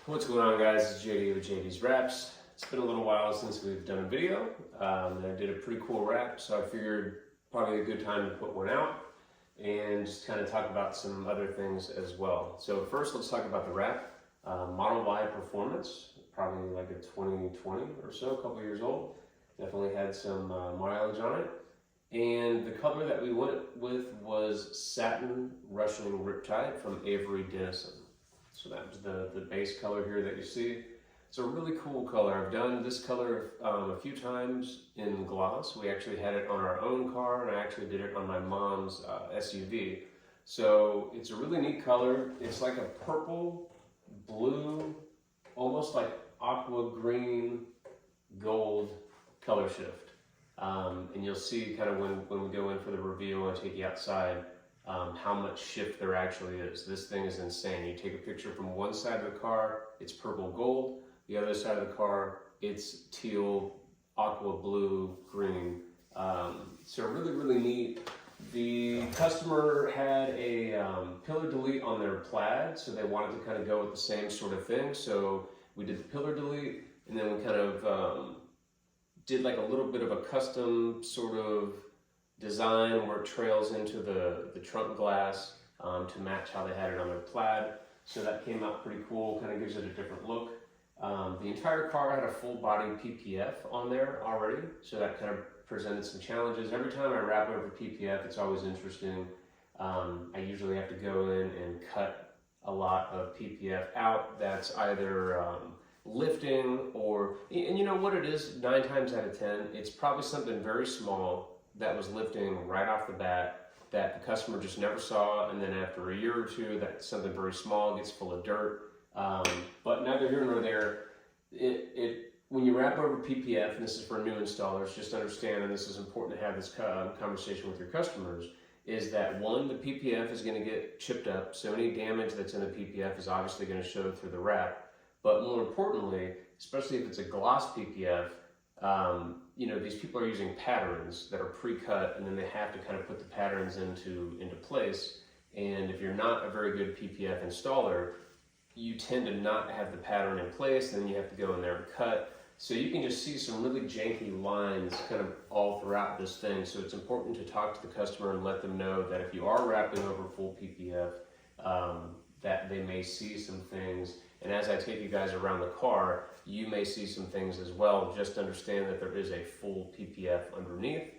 What's going on, guys? It's JD with JD's Wraps. It's been a little while since we've done a video. I did a pretty cool wrap, so I figured probably a good time to put one out and just kind of talk about some other things as well. So first, let's talk about the wrap. Model Y Performance, probably like a 2020 or so, a couple years old. Definitely had some mileage on it. And the color that we went with was Satin Rushing Riptide from Avery Dennison. So that was the base color here that you see. It's a really cool color. I've done this color a few times in gloss. We actually had it on our own car, and I actually did it on my mom's SUV. So it's a really neat color. It's like a purple, blue, almost like aqua green, gold color shift. And you'll see kind of when we go in for the review and take you outside, how much shift there actually is. This thing is insane. You take a picture from one side of the car, it's purple gold. The other side of the car, it's teal, aqua blue, green. So really, really neat. The customer had a pillar delete on their plaid, so they wanted to kind of go with the same sort of thing. So we did the pillar delete, and then we kind of did like a little bit of a custom sort of design where it trails into the trunk glass to match how they had it on their plaid. So that came out pretty cool, kind of gives it a different look. The entire car had a full body PPF on there already, so that kind of presented some challenges. Every time I wrap over PPF, it's always interesting. I usually have to go in and cut a lot of PPF out that's either lifting or, and you know what it is, 9 times out of 10, it's probably something very small that was lifting right off the bat that the customer just never saw, and then after a year or two, that something very small gets full of dirt. But neither here nor there. When you wrap over PPF, and this is for new installers, just understand, and this is important to have this conversation with your customers, is that one, the PPF is going to get chipped up, so any damage that's in the PPF is obviously going to show through the wrap. But more importantly, especially if it's a gloss PPF, you know, these people are using patterns that are pre-cut, and then they have to kind of put the patterns into place. And if you're not a very good PPF installer, you tend to not have the pattern in place, and then you have to go in there and cut. So you can just see some really janky lines kind of all throughout this thing. So it's important to talk to the customer and let them know that if you are wrapping over full PPF, that they may see some things. And as I take you guys around the car, you may see some things as well. Just understand that there is a full PPF underneath.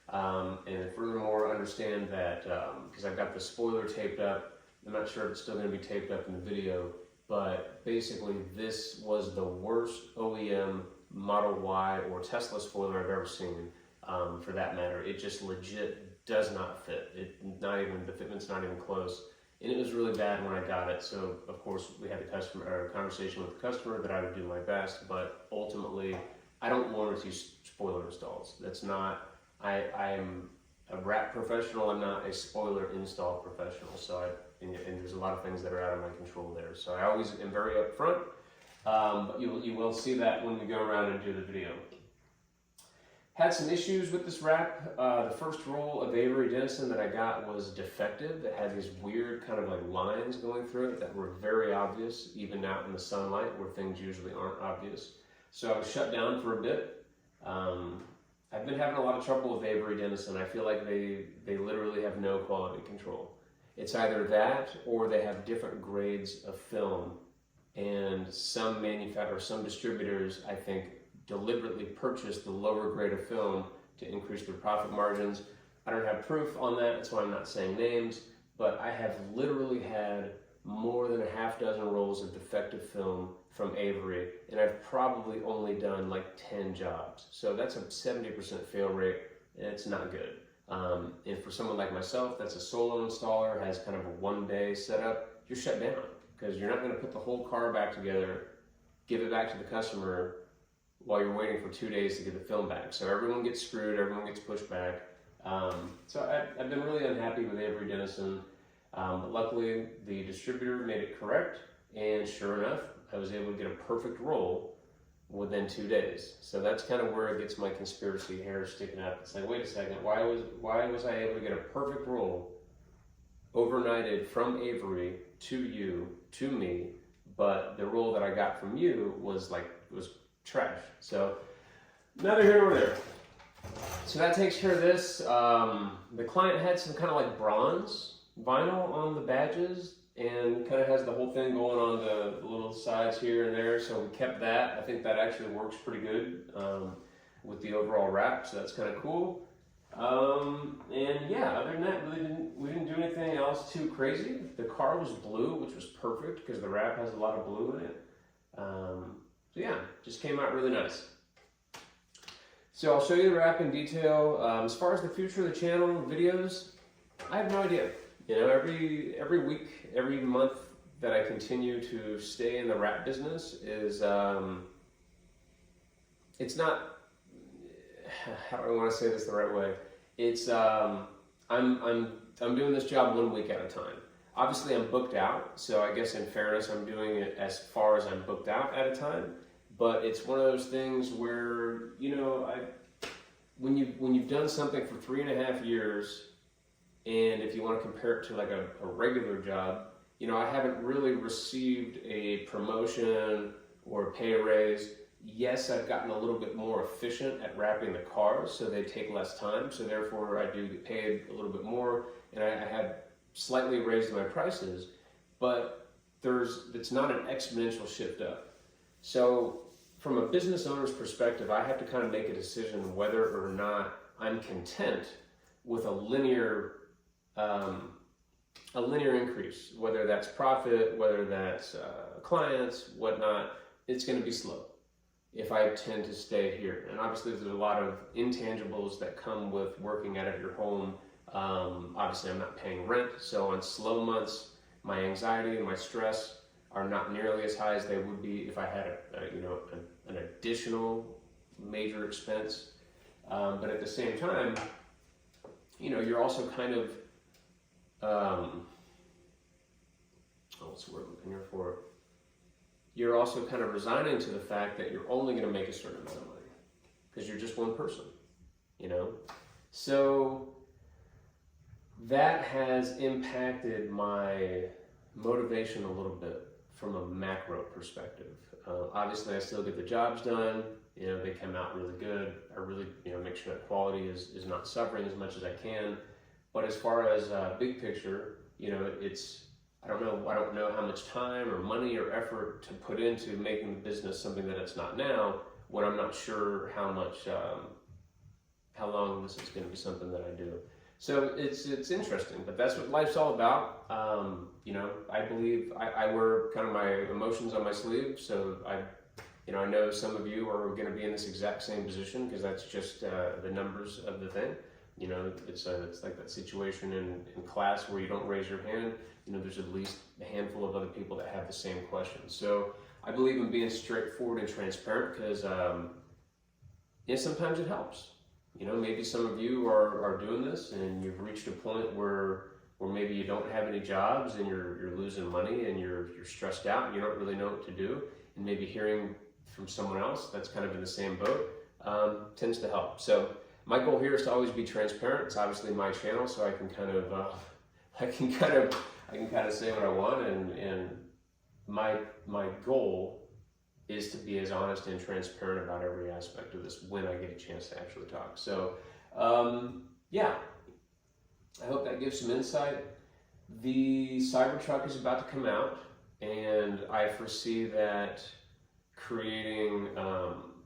And furthermore, understand that, because I've got the spoiler taped up, I'm not sure if it's still going to be taped up in the video, but basically this was the worst OEM Model Y or Tesla spoiler I've ever seen, for that matter. It just legit does not fit. The fitment's not even close. And it was really bad when I got it, so of course we had a conversation with the customer that I would do my best, but ultimately I don't warranty spoiler installs. That's not, I'm a wrap professional, I'm not a spoiler install professional, so and there's a lot of things that are out of my control there. So I always am very upfront, but you will see that when we go around and do the video. Had some issues with this wrap. The first roll of Avery Dennison that I got was defective. It had these weird kind of like lines going through it that were very obvious, even out in the sunlight where things usually aren't obvious. So I was shut down for a bit. I've been having a lot of trouble with Avery Dennison. I feel like they literally have no quality control. It's either that or they have different grades of film, and some manufacturers, some distributors, I think, deliberately purchase the lower grade of film to increase their profit margins. I don't have proof on that, that's why I'm not saying names, but I have literally had more than a half dozen rolls of defective film from Avery, and I've probably only done like 10 jobs. So that's a 70% fail rate, and it's not good. And for someone like myself that's a solo installer, has kind of a one-day setup, you're shut down because you're not going to put the whole car back together, give it back to the customer while you're waiting for 2 days to get the film back. So everyone gets screwed, everyone gets pushed back. So I've been really unhappy with Avery Dennison, but luckily the distributor made it correct, and sure enough, I was able to get a perfect roll within 2 days. So that's kind of where it gets my conspiracy hair sticking up. It's like, wait a second, why was I able to get a perfect roll overnighted from Avery to you, to me, but the roll that I got from you was trash. So neither here nor there. So that takes care of this. The client had some kind of like bronze vinyl on the badges and kind of has the whole thing going on the little sides here and there. So we kept that. I think that actually works pretty good with the overall wrap. So that's kind of cool. And yeah, other than that, we didn't do anything else too crazy. The car was blue, which was perfect because the wrap has a lot of blue in it. So yeah, just came out really nice. So I'll show you the wrap in detail. As far as the future of the channel, videos, I have no idea. You know, every week, every month that I continue to stay in the wrap business is, it's not, how do I want to say this the right way? It's, I'm doing this job 1 week at a time. Obviously I'm booked out, so I guess in fairness, I'm doing it as far as I'm booked out at a time. But it's one of those things where, you know, when you've done something for 3.5 years, and if you want to compare it to like a regular job, you know, I haven't really received a promotion or a pay raise. Yes, I've gotten a little bit more efficient at wrapping the cars, so they take less time. So therefore, I do get paid a little bit more, and I have slightly raised my prices, but it's not an exponential shift up. So from a business owner's perspective, I have to kind of make a decision whether or not I'm content with a linear increase, whether that's profit, whether that's clients, whatnot. It's going to be slow if I tend to stay here. And obviously there's a lot of intangibles that come with working out of your home. Obviously I'm not paying rent, so on slow months, my anxiety and my stress are not nearly as high as they would be if I had an additional major expense. But at the same time, you know, you're also kind of, what's the word I'm looking here for? You're also kind of resigning to the fact that you're only going to make a certain amount of money because you're just one person, you know? So that has impacted my motivation a little bit from a macro perspective. Obviously I still get the jobs done, you know, they come out really good. I really, you know, make sure that quality is not suffering as much as I can. But as far as big picture, you know, I don't know how much time or money or effort to put into making the business something that it's not now, when I'm not sure how long this is going to be something that I do. So it's interesting, but that's what life's all about. You know, I believe I wear kind of my emotions on my sleeve. So I know some of you are going to be in this exact same position because that's just the numbers of the thing. You know, it's like that situation in class where you don't raise your hand. You know, there's at least a handful of other people that have the same question. So I believe in being straightforward and transparent because sometimes it helps. You know, maybe some of you are doing this and you've reached a point where maybe you don't have any jobs and you're losing money and you're stressed out and you don't really know what to do. And maybe hearing from someone else that's kind of in the same boat tends to help. So my goal here is to always be transparent. It's obviously my channel, so I can kind of say what I want, and my goal is to be as honest and transparent about every aspect of this when I get a chance to actually talk. So yeah, I hope that gives some insight. The Cybertruck is about to come out, and I foresee that creating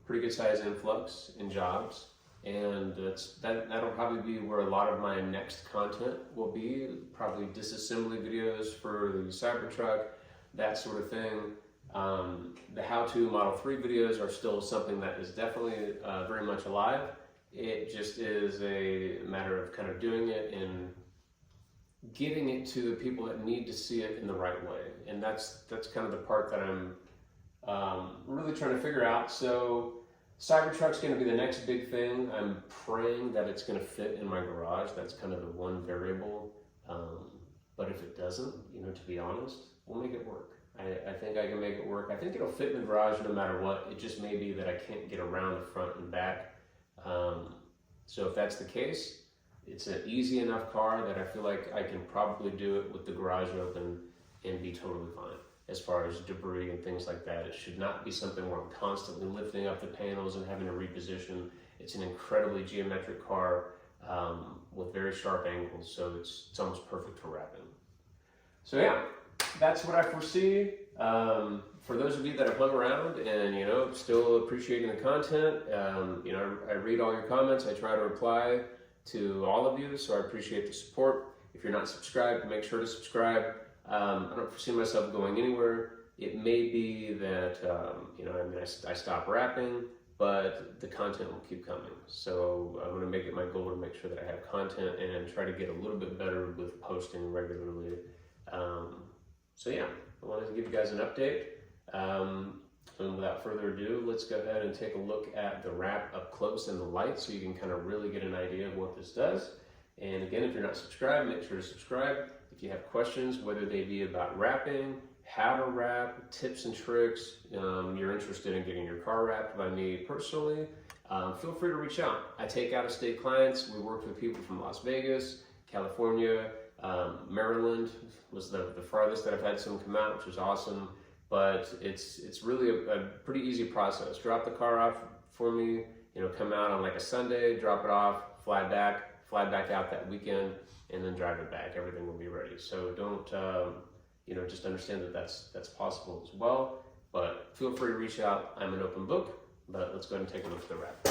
pretty good size influx in jobs. And that'll probably be where a lot of my next content will be, probably disassembly videos for the Cybertruck, that sort of thing. The how-to Model 3 videos are still something that is definitely very much alive. It just is a matter of kind of doing it and getting it to the people that need to see it in the right way. And that's kind of the part that I'm really trying to figure out. So Cybertruck's going to be the next big thing. I'm praying that it's going to fit in my garage. That's kind of the one variable. But if it doesn't, you know, to be honest, we'll make it work. I think I can make it work. I think it'll fit in the garage no matter what. It just may be that I can't get around the front and back. So if that's the case, it's an easy enough car that I feel like I can probably do it with the garage open and be totally fine. as far as debris and things like that. It should not be something where I'm constantly lifting up the panels and having to reposition. It's an incredibly geometric car with very sharp angles, so it's almost perfect for wrapping. So yeah, that's what I foresee. For those of you that have hung around and, you know, still appreciating the content, you know, I read all your comments. I try to reply to all of you, so I appreciate the support. If you're not subscribed, make sure to subscribe. I don't foresee myself going anywhere. It may be that, you know, I mean, I stop rapping, but the content will keep coming. So I'm going to make it my goal to make sure that I have content and try to get a little bit better with posting regularly. So yeah, I wanted to give you guys an update. And without further ado, let's go ahead and take a look at the wrap up close in the light so you can kind of really get an idea of what this does. And again, if you're not subscribed, make sure to subscribe. If you have questions, whether they be about wrapping, how to wrap, tips and tricks, you're interested in getting your car wrapped by me personally, feel free to reach out. I take out-of-state clients. We work with people from Las Vegas, California, Maryland was the farthest that I've had someone come out, which is awesome. But it's really a pretty easy process. Drop the car off for me, you know, come out on like a Sunday, drop it off, fly back out that weekend, and then drive it back. Everything will be ready. So don't, you know, just understand that that's possible as well. But feel free to reach out. I'm an open book. But let's go ahead and take a look at the wrap.